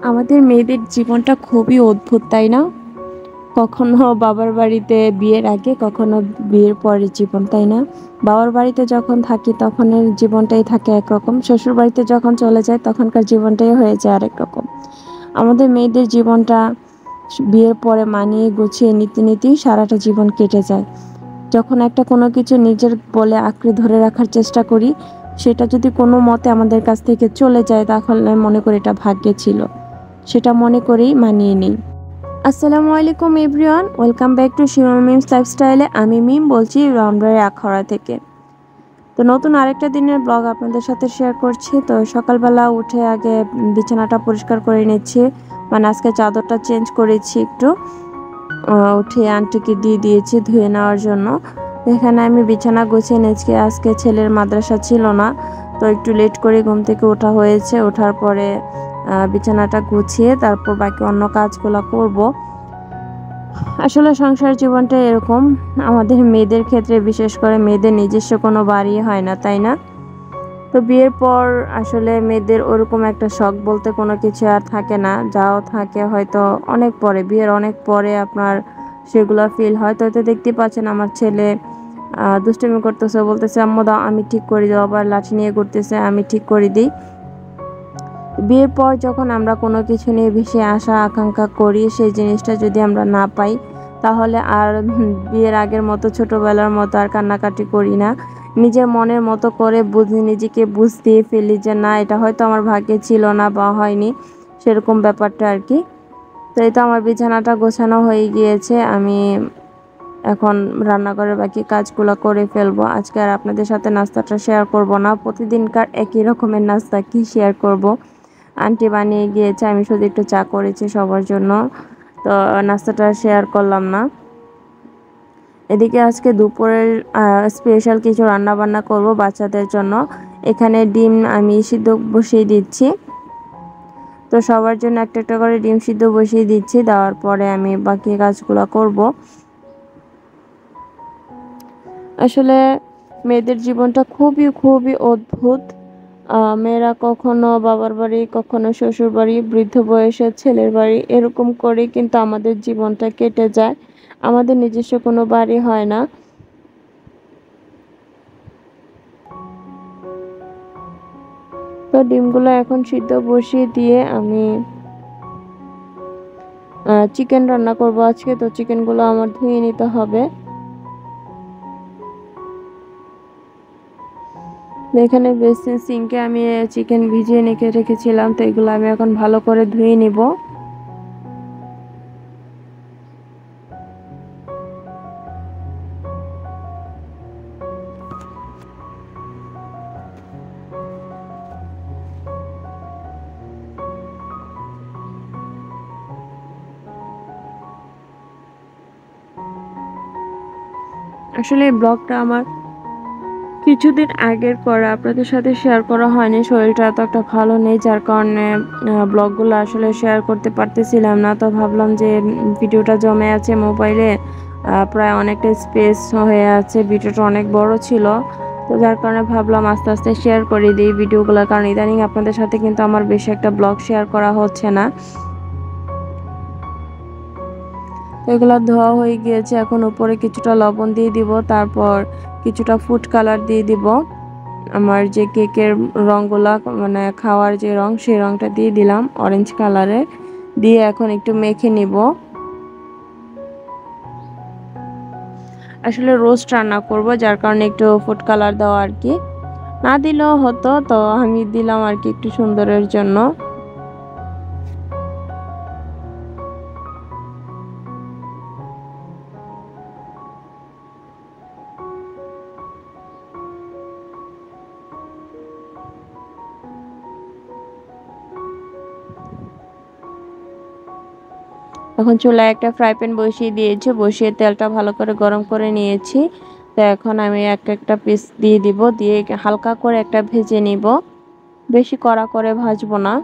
আমাদের মেয়েদের জীবনটা খুবই অদ্ভুত, তাই না? কখনো বাবার বাড়িতে বিয়ের আগে, কখনো বিয়ের পরের জীবন, তাই না? বাবার বাড়িতে যখন থাকি তখনের জীবনটাই থাকে একরকম, শ্বশুর বাড়িতে যখন চলে যায় তখনকার জীবনটাই হয়ে যায় আরেক রকম। আমাদের মেয়েদের জীবনটা বিয়ের পরে মানিয়ে গুছিয়ে নিতে নিতেই সারাটা জীবন কেটে যায়। যখন একটা কোনো কিছু নিজের বলে আঁকড়ে ধরে রাখার চেষ্টা করি, সেটা যদি কোনো মতে আমাদের কাছ থেকে চলে যায় তাহলে মনে করি এটা ভাগ্যে ছিল, সেটা মনে করেই মানিয়ে নিই। আসসালামু আলাইকুম everyone, welcome back to Shima Mim's লাইফস্টাইলে। আমি মিম বলছি রামবাড়ি আখাড়া থেকে। তো নতুন আরেকটা দিনের ব্লগ আপনাদের সাথে শেয়ার করছি। তো সকালবেলা উঠে আগে বিছানাটা পরিষ্কার করে নিচ্ছি, মানে আজকে চাদরটা চেঞ্জ করেছি একটু। উঠে আন্টিকে দিয়ে দিয়েছি ধুয়ে নেওয়ার জন্য। এখানে আমি বিছানা গুছিয়ে নিচ্ছি, আজকে ছেলের মাদ্রাসা ছিল না, তো একটু লেট করে ঘুম থেকে ওঠা হয়েছে। ওঠার পরে বিছানাটা গুছিয়ে তারপর বাকি অন্য কাজগুলো করব। আসলে সংসার জীবনটা এরকম, আমাদের মেয়েদের ক্ষেত্রে বিশেষ করে মেয়েদের নিজস্ব কোনো বাড়ি হয় না, তাই না? তো বিয়ের পর আসলে মেয়েদের ওরকম একটা শখ বলতে কোনো কিছু আর থাকে না, যাও থাকে হয়তো অনেক পরে, বিয়ের অনেক পরে আপনার সেগুলো ফিল হয়। তো এতে দেখতে পাচ্ছেন আমার ছেলে দুষ্টুমি করতেছে, বলতেছে আম্মু দাও আমি ঠিক করে দিই, আবার লাঠি নিয়ে ঘুরতেছে, আমি ঠিক করে দিই। বিয়ের পর যখন আমরা কোনো কিছু নিয়ে বেশি আশা আকাঙ্ক্ষা করি, সেই জিনিসটা যদি আমরা না পাই তাহলে আর বিয়ের আগের মতো ছোটবেলার মতো আর কান্নাকাটি করি না। নিজের মনের মতো করে নিজেকে বুঝতে ফেলি যে না, এটা হয়তো আমার ভাগ্যে ছিল না বা হয়নি, সেরকম ব্যাপারটা আর কি। তো এই তো আমার বিছানাটা গোছানো হয়ে গিয়েছে, আমি এখন রান্নাঘরের বাকি কাজগুলো করে ফেলবো। আজকে আর আপনাদের সাথে নাস্তাটা শেয়ার করব না, প্রতিদিনকার একই রকমের নাস্তা কি শেয়ার করব। আন্টি বানিয়ে গিয়েছে, আমি শুধু একটু চা করেছি সবার জন্য, তো নাস্তাটা শেয়ার করলাম না। এদিকে আজকে দুপুরের স্পেশাল কিছু রান্না বান্না করব বাচ্চাদের জন্য। এখানে ডিম আমি সিদ্ধ বসিয়ে দিচ্ছি, তো সবার জন্য একটা একটা করে ডিম সিদ্ধ বসিয়ে দিচ্ছি, দেওয়ার পরে আমি বাকি কাজগুলো করব। আসলে মেয়েদের জীবনটা খুবই খুবই অদ্ভুত। মেয়েরা কখনো বাবার বাড়ি, কখনো শ্বশুর বাড়ি, বৃদ্ধ বয়সে ছেলের বাড়ি, এরকম করে কিন্তু আমাদের জীবনটা কেটে যায়। আমাদের নিজস্ব কোনো বাড়ি হয় না। তো ডিমগুলো এখন সিদ্ধ বসিয়ে দিয়ে আমি চিকেন রান্না করব আজকে। তো চিকেনগুলো আমার ধুয়ে নিতে হবে। এখানে বেসিন সিঙ্কে আমি চিকেন ভিজিয়ে রেখেছিলাম, তো এগুলো আমি এখন ভালো করে ধুয়ে নিব। আসলে এই ব্লগটা আমার কিছুদিন আগের করা, আপনাদের সাথে শেয়ার করা হয়নি। শরীরটা এত একটা ভালো নেই, যার কারণে ব্লগগুলো আসলে শেয়ার করতে পারতেছিলাম না। তো ভাবলাম যে ভিডিওটা জমে আছে মোবাইলে, প্রায় অনেকটা স্পেস হয়ে আছে, ভিডিওটা অনেক বড় ছিল। তো যার কারণে ভাবলাম আস্তে আস্তে শেয়ার করে দিই ভিডিওগুলো, কারণ ইদানিং আপনাদের সাথে কিন্তু আমার বেশি একটা ব্লগ শেয়ার করা হচ্ছে না। তো এগুলো ধোয়া হয়ে গিয়েছে, এখন উপরে কিছুটা লবণ দিয়ে দিব, তারপর কিছুটা ফুড কালার দিয়ে দিব। আমার যে কেকের রঙগুলা, মানে খাওয়ার যে রং, সেই রংটা দিয়ে দিলাম অরেঞ্জ কালারের, দিয়ে এখন একটু মেখে নিব। আসলে রোস্ট রান্না করব, যার কারণে একটু ফুড কালার দেওয়া আর কি, না দিলেও হতো, তো আমি দিলাম আর কি একটু সুন্দরের জন্য। এখন চুলায় একটা ফ্রাই প্যান বসিয়ে দিয়েছি, বসিয়ে তেলটা ভালো করে গরম করে নিয়েছি। তো এখন আমি একটা একটা পিস দিয়ে দিব, দিয়ে হালকা করে একটা ভেজে নিব, বেশি কড়া করে ভাজবো না।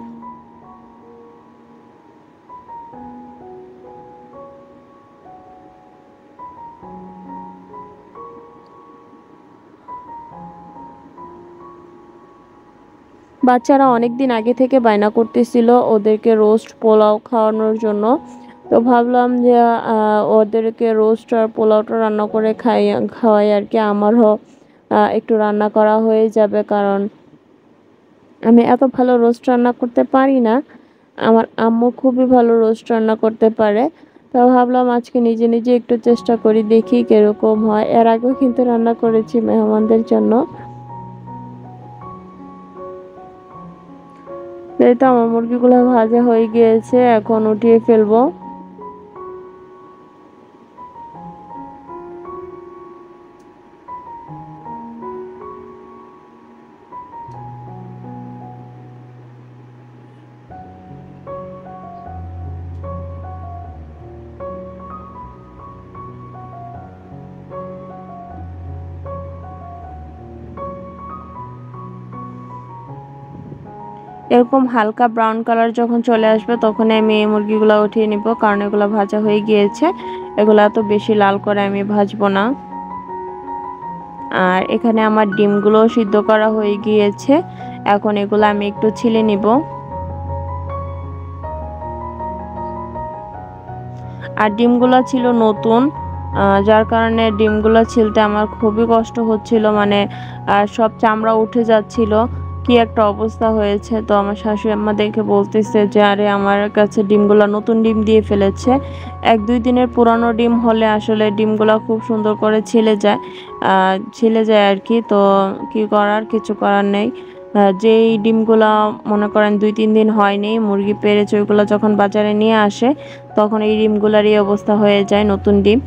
বাচ্চারা অনেকদিন আগে থেকে বায়না করতেছিল ওদেরকে রোস্ট পোলাও খাওয়ানোর জন্য। তো ভাবলাম যে ওদেরকে রোস্ট আর পোলাওটা রান্না করে খাওয়াই আর কি। আমারও একটু রান্না করা হয়ে যাবে, কারণ আমি এত ভালো রোস্ট রান্না করতে পারি না। আমার আম্মু খুবই ভালো রোস্ট রান্না করতে পারে। তো ভাবলাম আজকে নিজে নিজে একটু চেষ্টা করি, দেখি কিরকম হয়। এর আগেও কিন্তু রান্না করেছি মেহমানদের জন্য। এই তো আমার মুরগিগুলো ভাজা হয়ে গিয়েছে, এখন উঠিয়ে ফেলবো। এরকম হালকা ব্রাউন কালার যখন চলে আসবে তখন আমি এই মুরগিগুলো উঠিয়ে নিব, কারণ এগুলো ভাজা হয়ে গিয়েছে। এগুলো তো বেশি লাল করে আমি ভাজবো না। আর এখানে আমার ডিমগুলো সিদ্ধ করা হয়ে গিয়েছে, এখন এগুলো আমি একটু ছিলে নিব। আর ডিমগুলো ছিল নতুন, যার কারণে ডিমগুলো ছিলতে আমার খুবই কষ্ট হচ্ছিল, মানে সব চামড়া উঠে যাচ্ছিল, কি একটা অবস্থা হয়েছে। তো আমার শাশুড়ি আম্মা দেখে বলতেছে যে আরে আমার কাছে ডিমগুলো নতুন ডিম দিয়ে ফেলেছে। 1-2 দিনের পুরানো ডিম হলে আসলে ডিমগুলো খুব সুন্দর করে ছিলে যায় আর কি। তো কি করার, কিছু করার নেই। যেই ডিমগুলা মনে করেন 2-3 দিন হয়নি, মুরগি পেড়েছে, ওইগুলো যখন বাজারে নিয়ে আসে তখন এই ডিমগুলারই অবস্থা হয়ে যায় নতুন ডিম।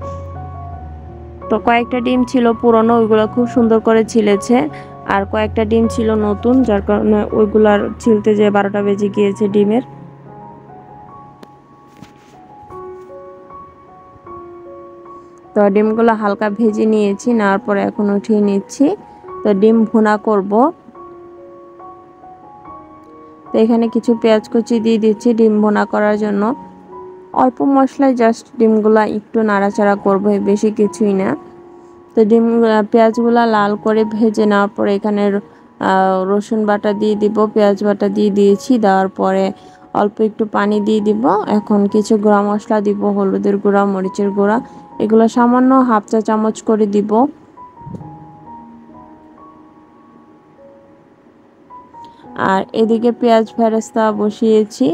তো কয়েকটা ডিম ছিল পুরনো, ওইগুলো খুব সুন্দর করে ছিলেছে। আর কয়েকটা ডিম ছিল নতুন, যার কারণে ওইগুলার ছিলতে যেয়ে 12টা বেজে গিয়েছে ডিমের। তো ডিমগুলো হালকা ভেজে নিয়েছি, নেওয়ার পরে এখন উঠিয়ে নিচ্ছি। তো ডিম ভুনা করব। তো এখানে কিছু পেঁয়াজ কুচি দিয়ে দিচ্ছি ডিম ভুনা করার জন্য। অল্প মশলায় জাস্ট ডিমগুলা একটু নাড়াচাড়া করব, বেশি কিছুই না। তো পেঁয়াজগুলা লাল করে ভেজে নেওয়ার পরে এখানে রসুন বাটা দিয়ে দিব, পেঁয়াজ বাটা দিয়ে দিয়েছি। দেওয়ার পরে অল্প একটু পানি দিয়ে দিব। এখন কিছু গুঁড়া মশলা দিব, হলুদের গুঁড়া, মরিচের গুঁড়া, এগুলো সামান্য 1/2 চা চামচ করে দিব। আর এদিকে পেঁয়াজ বেরেস্তা বসিয়েছি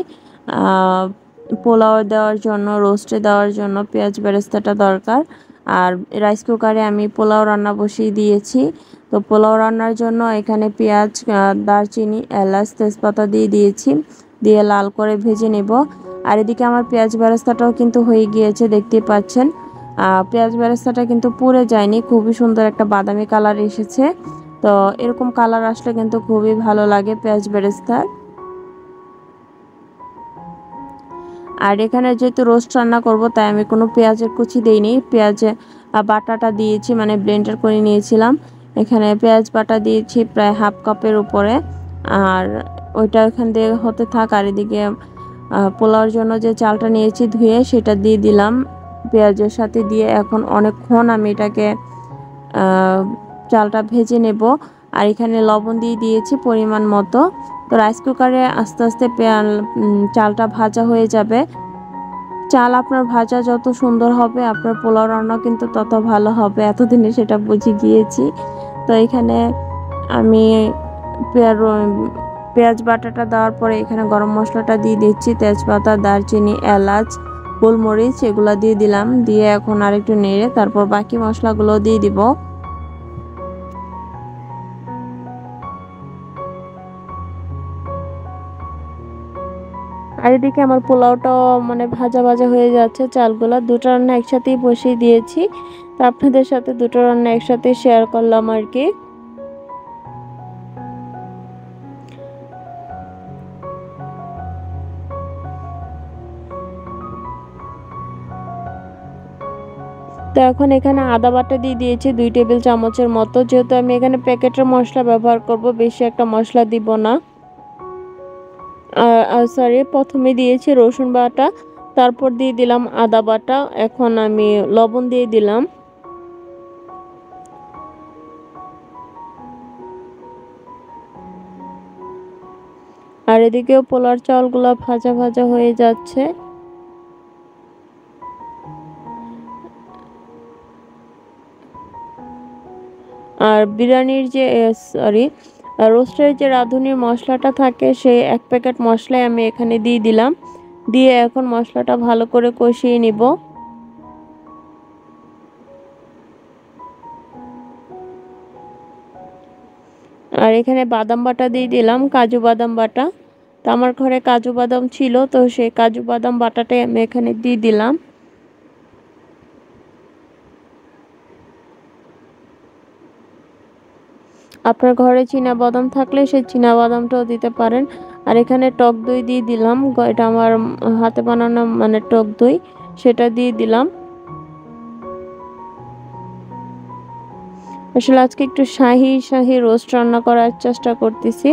পোলাও দেওয়ার জন্য, রোস্টে দেওয়ার জন্য পেঁয়াজ বেরেস্তাটা দরকার। আর রাইস কুকারে আমি পোলাও রান্না বসিয়ে দিয়েছি। তো পোলাও রান্নার জন্য এখানে পেঁয়াজ, দারচিনি, এলাচ, তেজপাতা দিয়ে দিয়েছি, দিয়ে লাল করে ভেজে নেব। আর এদিকে আমার পেঁয়াজ বেরেস্তাটাও কিন্তু হয়ে গিয়েছে, দেখতেই পাচ্ছেন। পেঁয়াজ বেরেস্তাটা কিন্তু পুড়ে যায়নি, খুবই সুন্দর একটা বাদামি কালার এসেছে। তো এরকম কালার আসলে কিন্তু খুবই ভালো লাগে পেঁয়াজ বেরেস্তার। আর এখানে যেহেতু রোস্ট রান্না করব, তাই আমি কোনো পেঁয়াজের কুচি দেইনি, পেঁয়াজ বাটাটা দিয়েছি, মানে ব্লেন্ডার করে নিয়েছিলাম। এখানে পেঁয়াজ বাটা দিয়েছি প্রায় 1/2 কাপের উপরে। আর ওইটা এখান দিয়ে হতে থাক। আর এদিকে পোলাওর জন্য যে চালটা নিয়েছি ধুয়ে, সেটা দিয়ে দিলাম পেঁয়াজের সাথে দিয়ে। এখন অনেকক্ষণ আমি এটাকে চালটা ভেজে নেব। আর এখানে লবণ দিয়ে দিয়েছি পরিমাণ মতো। তো রাইস কুকারে আস্তে আস্তে চালটা ভাজা হয়ে যাবে। চাল আপনার ভাজা যত সুন্দর হবে, আপনার পোলাও রান্না কিন্তু তত ভালো হবে, এতদিনে সেটা বুঝে গিয়েছি। তো এখানে আমি পেঁয়াজ বাটাটা দেওয়ার পরে এখানে গরম মশলাটা দিয়ে দিচ্ছি, তেজপাতা, দারচিনি, এলাচ, গোলমরিচ, এগুলো দিয়ে দিলাম। দিয়ে এখন আরেকটু নেড়ে তারপর বাকি মশলাগুলো দিয়ে দিব। আর এদিকে আমার পোলাওটাও মানে ভাজা ভাজা হয়ে যাচ্ছে, চালগুলা দুটো রান্না একসাথেই বসিয়ে দিয়েছি। তো আপনাদের সাথে দুটো রান্না একসাথে শেয়ার করলাম আর কি। তো এখন এখানে আদা বাটা দিয়ে দিয়েছি 2 টেবিল চামচের মতো, যেহেতু আমি এখানে প্যাকেটের মশলা ব্যবহার করব, বেশি একটা মশলা দিব না। সরি, প্রথমে দিয়েছি রসুন বাটা, তারপর দিয়ে দিলাম আদা বাটা, এখন আমি লবণ দিয়ে দিলাম। আর এদিকেও পোলার চাউলগুলো ভাজা ভাজা হয়ে যাচ্ছে। আর বিরিয়ানির যে রোস্টের যে রাঁধুনির মশলাটা থাকে সেই 1 প্যাকেট মশলাই আমি এখানে দিয়ে দিলাম। দিয়ে এখন মশলাটা ভালো করে কষিয়ে নিব। আর এখানে বাদাম বাটা দিয়ে দিলাম, কাজু বাদাম বাটা। তো আমার ঘরে কাজু বাদাম ছিল, তো সেই কাজু বাদাম বাটাটাই আমি এখানে দিয়ে দিলাম। আপনার ঘরে বাদাম থাকলে সেই বাদামটাও দিতে পারেন। আর এখানে টক দই দিয়ে দিলাম, এটা আমার হাতে বানানো মানে টক দই, সেটা দিয়ে দিলাম। আসলে আজকে একটু শাহি শাহি রোস্ট রান্না করার চেষ্টা করতেছি।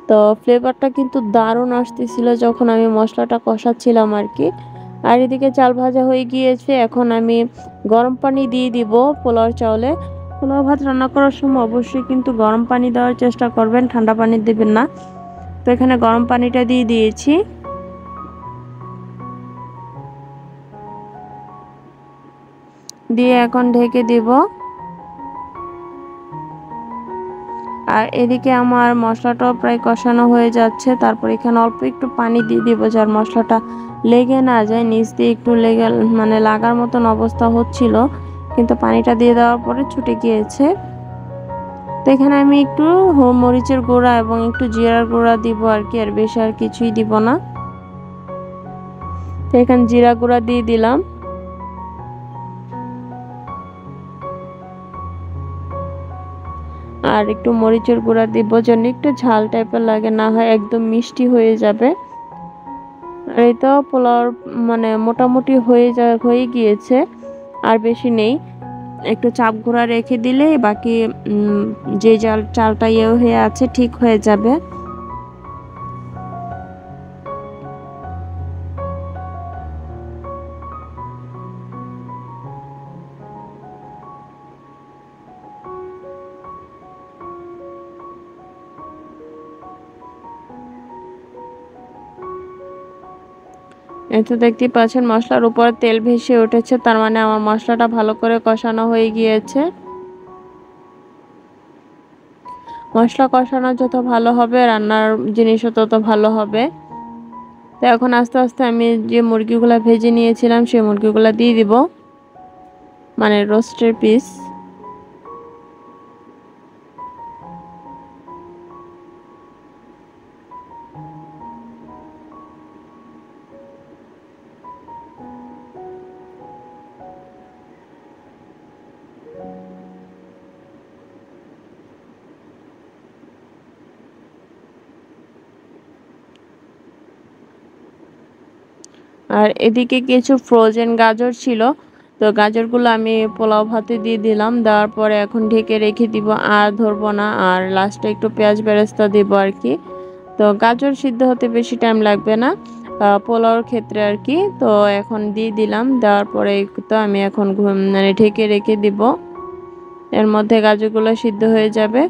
তো ফ্লেভারটা কিন্তু দারুণ আসতেছিল যখন আমি মশলাটা কষাচ্ছিলাম আর কি। আর এদিকে চাল ভাজা হয়ে গিয়েছে, এখন আমি গরম পানি দিয়ে দিব পোলাও চাউলে। পোলাও ভাত রান্না করার সময় অবশ্যই কিন্তু গরম পানি দেওয়ার চেষ্টা করবেন, ঠান্ডা পানি দেবেন না। তো এখানে গরম পানিটা দিয়ে দিয়েছি। দিয়ে এখন ঢেকে দিব। আর এদিকে আমার মশলাটাও প্রায় কষানো হয়ে যাচ্ছে। তারপর এখানে অল্প একটু পানি দিয়ে দিব, যার মশলাটা লেগে না যায়, নিচ দিয়ে একটু লেগে মানে লাগার মতন অবস্থা হচ্ছিল, কিন্তু পানিটা দিয়ে দেওয়ার পরে ছুটে গিয়েছে। তো এখানে আমি একটু মরিচের গুঁড়া এবং একটু জিরার গুঁড়া দিব আর কি, আর বেশি আর কিছুই দিব না। তো এখানে জিরা গুঁড়া দিয়ে দিলাম। আর একটু মরিচের গুঁড়া দিব, যেন একটু ঝাল টাইপের লাগে, না হয় একদম মিষ্টি হয়ে যাবে। আর এই তো পোলাও মানে মোটামুটি হয়ে গিয়েছে, আর বেশি নেই। একটু চাপ ঘোরা রেখে দিলেই বাকি যে চালটা হয়ে আছে ঠিক হয়ে যাবে। এই তো দেখতেই পাচ্ছেন মশলার উপর তেল ভেসে উঠেছে, তার মানে আমার মশলাটা ভালো করে কষানো হয়ে গিয়েছে। মশলা কষানো যত ভালো হবে, রান্নার জিনিসও তত ভালো হবে। তো এখন আস্তে আস্তে আমি যে মুরগিগুলা ভেজে নিয়েছিলাম সেই মুরগিগুলা দিয়ে দিব, মানে রোস্টের পিস। আর এদিকে কিছু ফ্রোজেন গাজর ছিল, তো গাজরগুলো আমি পোলাও ভাতে দিয়ে দিলাম। দেওয়ার পরে এখন ঢেকে রেখে দিব, আর ধরবো না। আর লাস্টে একটু পেঁয়াজ বেরেস্তা দিব আর কি। তো গাজর সিদ্ধ হতে বেশি টাইম লাগবে না পোলাওর ক্ষেত্রে আর কি। তো এখন দিয়ে দিলাম, দেওয়ার পরে তো আমি এখন মানে ঢেকে রেখে দিব, এর মধ্যে গাজরগুলো সিদ্ধ হয়ে যাবে।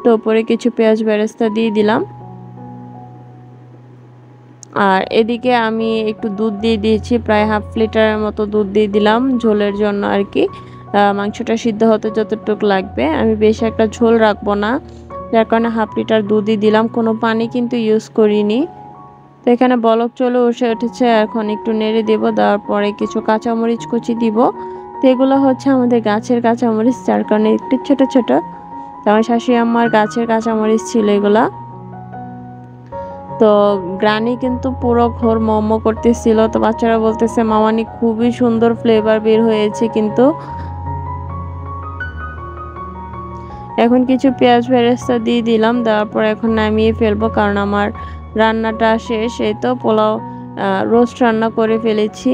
তো উপরে কিছু পেঁয়াজ বেরেস্তা দিয়ে দিলাম। আর এদিকে আমি একটু দুধ দিয়ে দিয়েছি, প্রায় হাফ লিটারের মতো দুধ দিয়ে দিলাম ঝোলের জন্য আর কি। মাংসটা সিদ্ধ হতে যতটুকু লাগবে, আমি বেশি একটা ঝোল রাখবো না, যার কারণে হাফ লিটার দুধই দিলাম, কোনো পানি কিন্তু ইউজ করিনি। তো এখানে বলক চলে উঠেছে, এখন একটু নেড়ে দেব। দেওয়ার পরে কিছু কাঁচামরিচ কুচি দিব। তো এগুলো হচ্ছে আমাদের গাছের কাঁচামরিচ, যার কারণে একটু ছোট ছোট। আমার শাশুড়ি আম্মার গাছের কাঁচামরিচ ছিল এগুলা। তো গ্রানি কিন্তু পুরো ঘর মোমো করতেছিল। তো বাচ্চারা বলতেছে মামানি খুবই সুন্দর ফ্লেভার বের হয়েছে। কিন্তু এখন কিছু পেঁয়াজ বেরেস্তা দিয়ে দিলাম, দেওয়ার পর এখন নামিয়ে ফেলবো, কারণ আমার রান্নাটা শেষ। এই তো পোলাও রোস্ট রান্না করে ফেলেছি,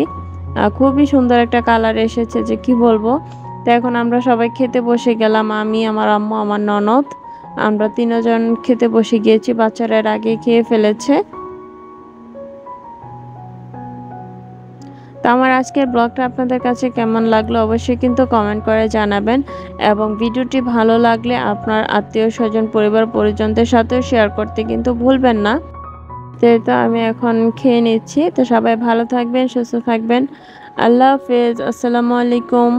খুবই সুন্দর একটা কালার এসেছে যে কি বলবো। তো এখন আমরা সবাই খেতে বসে গেলাম, আমি, আমার আম্মু, আমার ননদ, আমরা তিনজন খেতে বসে গিয়েছি। বাচ্চারা এর আগে খেয়ে ফেলেছে। তো আমার আজকের ব্লগটা আপনাদের কাছে কেমন লাগলো অবশ্যই কিন্তু কমেন্ট করে জানাবেন, এবং ভিডিওটি ভালো লাগলে আপনার আত্মীয় স্বজন পরিবার পরিজনদের সাথেও শেয়ার করতে কিন্তু ভুলবেন না। তো আমি এখন খেয়ে নিচ্ছি। তো সবাই ভালো থাকবেন, সুস্থ থাকবেন। আল্লাহ হাফেজ। আসসালামু আলাইকুম।